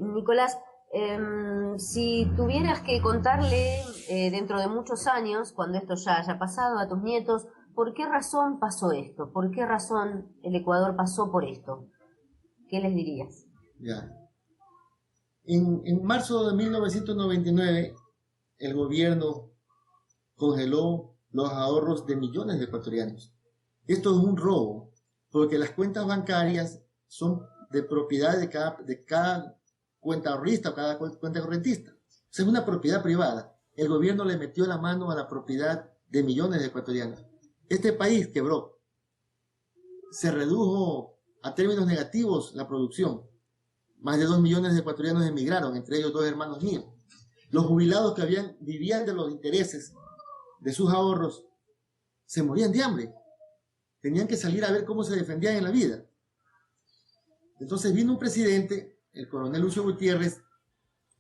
Nicolás, si tuvieras que contarle dentro de muchos años, cuando esto ya haya pasado a tus nietos, ¿por qué razón pasó esto? ¿Por qué razón el Ecuador pasó por esto? ¿Qué les dirías? Ya. En marzo de 1999, el gobierno congeló los ahorros de millones de ecuatorianos. Esto es un robo, porque las cuentas bancarias son de propiedad de cada cuenta ahorrista o cada cuenta correntista. O sea, es una propiedad privada. El gobierno le metió la mano a la propiedad de millones de ecuatorianos. Este país quebró. Se redujo a términos negativos la producción. Más de 2 millones de ecuatorianos emigraron, entre ellos 2 hermanos míos. Los jubilados que vivían de los intereses de sus ahorros se morían de hambre. Tenían que salir a ver cómo se defendían en la vida. Entonces vino un presidente, el coronel Lucio Gutiérrez,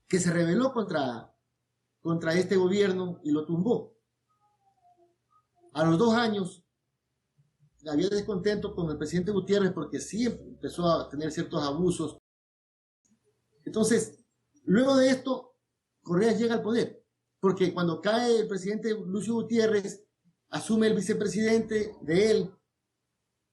que se rebeló contra este gobierno y lo tumbó. A los 2 años había descontento con el presidente Gutiérrez porque sí empezó a tener ciertos abusos. Entonces, luego de esto, Correa llega al poder, porque cuando cae el presidente Lucio Gutiérrez, asume el vicepresidente de él,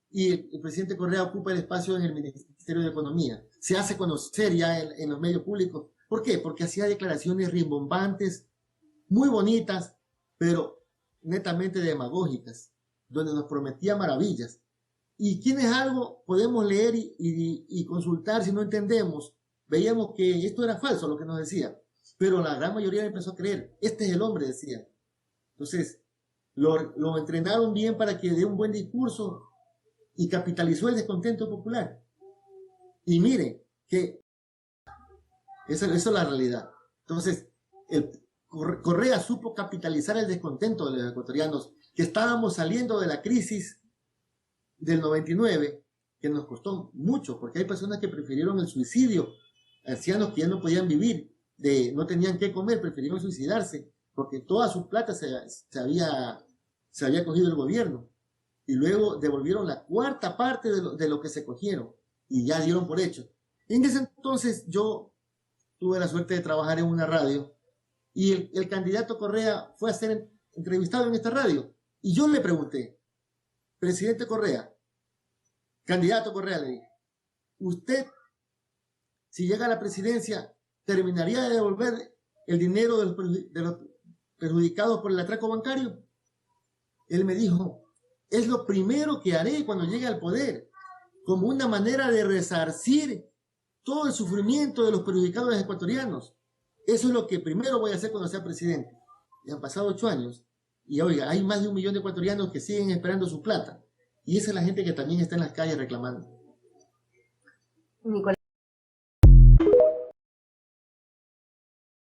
y el presidente Correa ocupa el espacio en el Ministerio de Economía. Se hace conocer ya en los medios públicos. ¿Por qué? Porque hacía declaraciones rimbombantes, muy bonitas, pero netamente demagógicas, donde nos prometía maravillas. Y quienes algo podemos leer y consultar si no entendemos, veíamos que esto era falso lo que nos decía, pero la gran mayoría empezó a creer. Este es el hombre, decía. Entonces, lo entrenaron bien para que dé un buen discurso y capitalizó el descontento popular. Y mire, que eso es la realidad. Entonces, Correa supo capitalizar el descontento de los ecuatorianos, que estábamos saliendo de la crisis del 99, que nos costó mucho, porque hay personas que prefirieron el suicidio, ancianos que ya no podían vivir, no tenían qué comer, prefirieron suicidarse, porque toda su plata se había cogido el gobierno. Y luego devolvieron la cuarta parte de lo que se cogieron y ya dieron por hecho. En ese entonces yo tuve la suerte de trabajar en una radio y el candidato Correa fue a ser entrevistado en esta radio. Y yo le pregunté, presidente Correa, candidato Correa, le dije, usted, si llega a la presidencia, ¿terminaría de devolver el dinero de los perjudicados por el atraco bancario? Él me dijo, es lo primero que haré cuando llegue al poder, como una manera de resarcir todo el sufrimiento de los perjudicados ecuatorianos. Eso es lo que primero voy a hacer cuando sea presidente. Ya han pasado 8 años y oiga, hay más de 1 millón de ecuatorianos que siguen esperando su plata. Y esa es la gente que también está en las calles reclamando. Nicolás.